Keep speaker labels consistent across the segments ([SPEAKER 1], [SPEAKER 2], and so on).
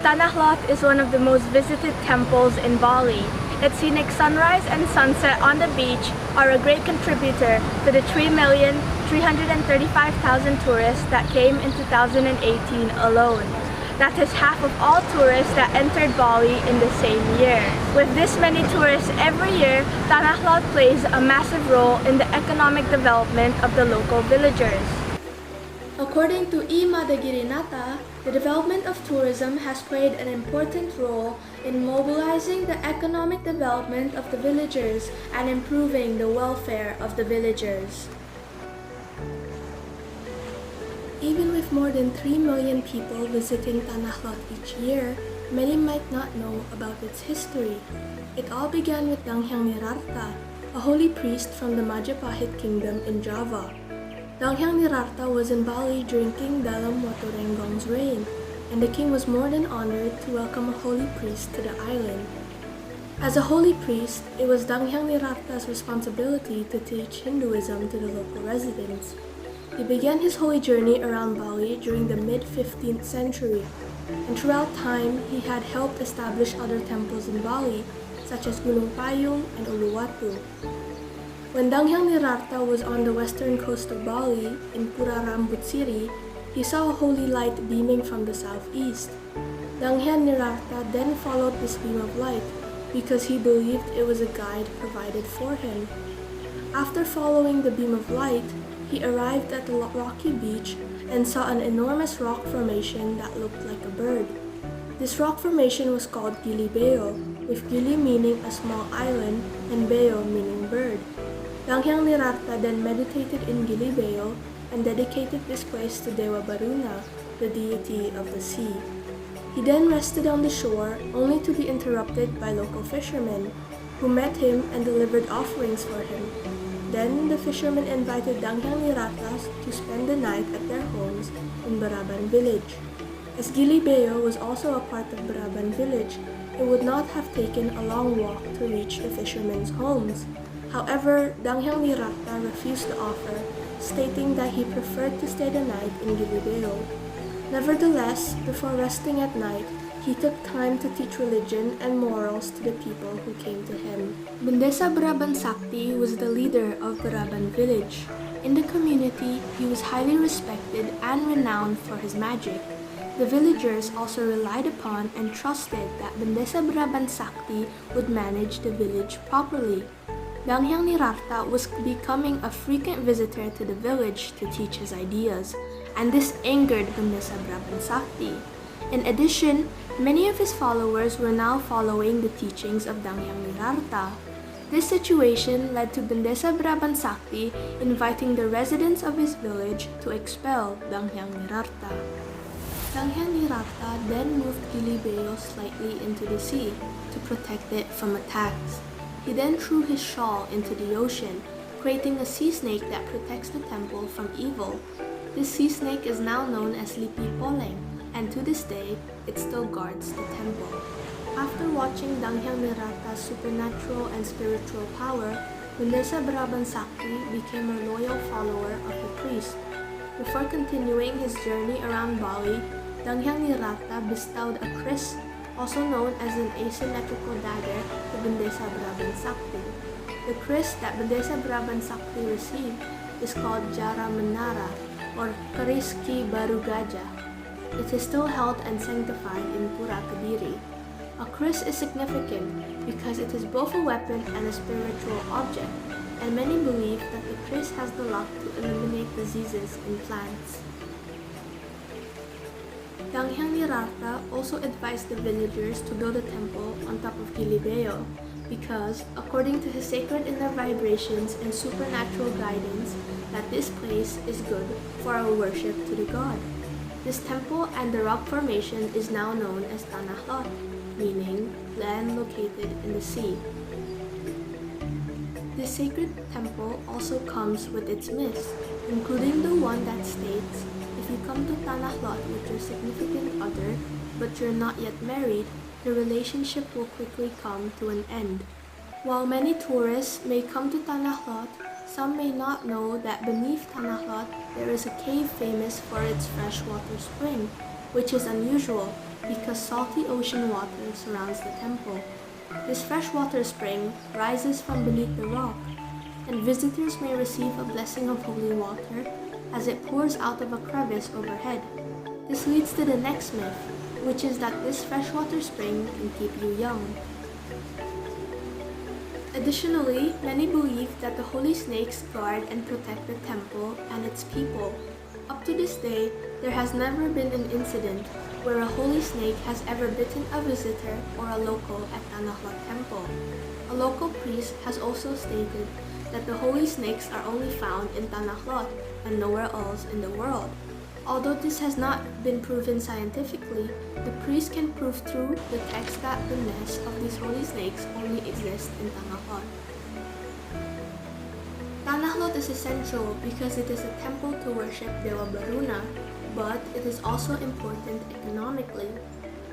[SPEAKER 1] Tanah Lot is one of the most visited temples in Bali. Its scenic sunrise and sunset on the beach are a great contributor to the 3,335,000 tourists that came in 2018 alone. That is half of all tourists that entered Bali in the same year. With this many tourists every year, Tanah Lot plays a massive role in the economic development of the local villagers. According to E. Madagirinata, the development of tourism has played an important role in mobilizing the economic development of the villagers and improving the welfare of the villagers. Even with more than 3 million people visiting Tanah Lot each year, many might not know about its history. It all began with Danghyang Nirarta, a holy priest from the Majapahit kingdom in Java. Danghyang Nirarta was in Bali during King Dalam Waturenggong's reign, and the king was more than honored to welcome a holy priest to the island. As a holy priest, it was Danghyang Nirarta's responsibility to teach Hinduism to the local residents. He began his holy journey around Bali during the mid-15th century, and throughout time he had helped establish other temples in Bali, such as Gunung Payung and Uluwatu. When Danghyang Nirarta was on the western coast of Bali, in Pura Rambutsiri, he saw a holy light beaming from the southeast. Danghyang Nirarta then followed this beam of light because he believed it was a guide provided for him. After following the beam of light, he arrived at the rocky beach and saw an enormous rock formation that looked like a bird. This rock formation was called Gili Beo, with Gili meaning a small island and Beo meaning bird. Danghyang Nirarta then meditated in Gili Beo and dedicated this place to Dewa Baruna, the deity of the sea. He then rested on the shore only to be interrupted by local fishermen, who met him and delivered offerings for him. Then the fishermen invited Danghyang Nirarta to spend the night at their homes in Baraban village. As Gili Beo was also a part of Baraban village, it would not have taken a long walk to reach the fishermen's homes. However, Danghyang Nirarta refused the offer, stating that he preferred to stay the night in Gili Beo. Nevertheless, before resting at night, he took time to teach religion and morals to the people who came to him. Bendesa Baraban Sakti was the leader of Baraban village. In the community, he was highly respected and renowned for his magic. The villagers also relied upon and trusted that Bendesa Baraban Sakti would manage the village properly. Danghyang Nirarta was becoming a frequent visitor to the village to teach his ideas, and this angered Bendesa Baraban Sakti. In addition, many of his followers were now following the teachings of Danghyang Nirarta. This situation led to Bendesa Baraban Sakti inviting the residents of his village to expel Danghyang Nirarta. Danghyang Nirarta then moved Gili Beo slightly into the sea to protect it from attacks. He then threw his shawl into the ocean, creating a sea snake that protects the temple from evil. This sea snake is now known as Lipi Poleng, and to this day, it still guards the temple. After watching Danghyang Nirarta's supernatural and spiritual power, Bendesa Baraban Sakti became a loyal follower of the priest. Before continuing his journey around Bali, Danghyang Nirarta bestowed a kris, also known as an asymmetrical dagger, to Bendesa Baraban Sakti. The kris that Bendesa Baraban Sakti received is called Jara Menara, or Keris Ki Baru Gajah. It is still held and sanctified in Pura Kediri. A kris is significant because it is both a weapon and a spiritual object, and many believe that the kris has the luck to eliminate diseases in plants. Danghyang Nirarta also advised the villagers to build a temple on top of Gili Beo because, according to his sacred inner vibrations and supernatural guidance, that this place is good for our worship to the god. This temple and the rock formation is now known as Tanah Lot, meaning land located in the sea. This sacred temple also comes with its myths, including the one that states, if you come to Tanah Lot with your significant other, but you're not yet married, the relationship will quickly come to an end. While many tourists may come to Tanah Lot, some may not know that beneath Tanah Lot, there is a cave famous for its freshwater spring. which is unusual because salty ocean water surrounds the temple. This freshwater spring rises from beneath the rock, and visitors may receive a blessing of holy water as it pours out of a crevice overhead. This leads to the next myth, which is that this freshwater spring can keep you young. Additionally, many believe that the holy snakes guard and protect the temple and its people. Up to this day, there has never been an incident where a holy snake has ever bitten a visitor or a local at Tanah Lot temple. A local priest has also stated that the holy snakes are only found in Tanah Lot and nowhere else in the world. Although this has not been proven scientifically, the priest can prove through the text that the nests of these holy snakes only exist in Tanah Lot. Tanah Lot is essential because it is a temple to worship Dewa Baruna, but it is also important economically.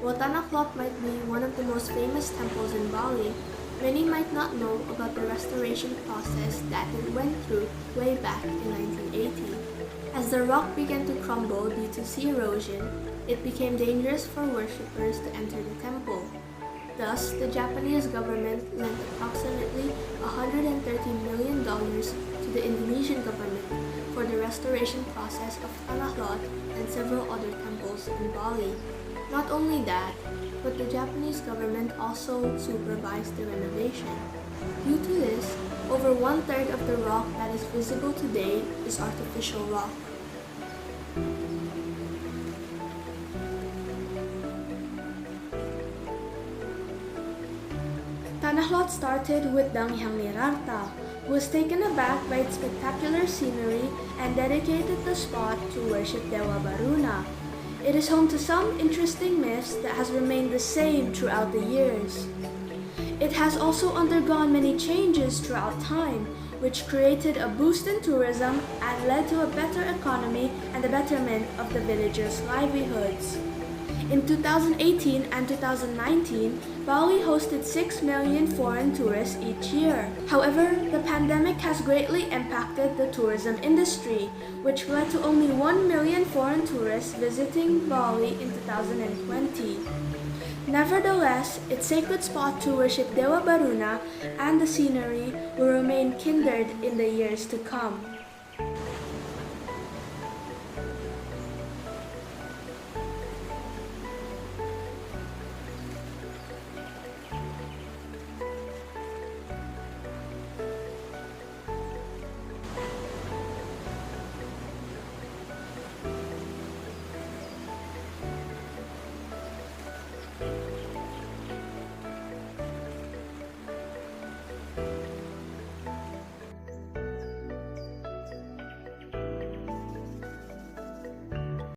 [SPEAKER 1] While Tanah Lot might be one of the most famous temples in Bali, many might not know about the restoration process that it went through way back in 1980. As the rock began to crumble due to sea erosion, it became dangerous for worshippers to enter the temple. Thus, the Japanese government lent approximately $130 million to the Indonesian government for the restoration process of Tanah Lot and several other temples in Bali. Not only that, but the Japanese government also supervised the renovation. Due to this, over 1/3 of the rock that is visible today is artificial rock. Tanah Lot started with Danghyang Nirarta, who was taken aback by its spectacular scenery and dedicated the spot to worship Dewa Baruna. It is home to some interesting myths that has remained the same throughout the years. It has also undergone many changes throughout time, which created a boost in tourism and led to a better economy and the betterment of the villagers' livelihoods. In 2018 and 2019, Bali hosted 6 million foreign tourists each year. However, the pandemic has greatly impacted the tourism industry, which led to only 1 million foreign tourists visiting Bali in 2020. Nevertheless, its sacred spot to worship Dewa Baruna and the scenery will remain kindred in the years to come.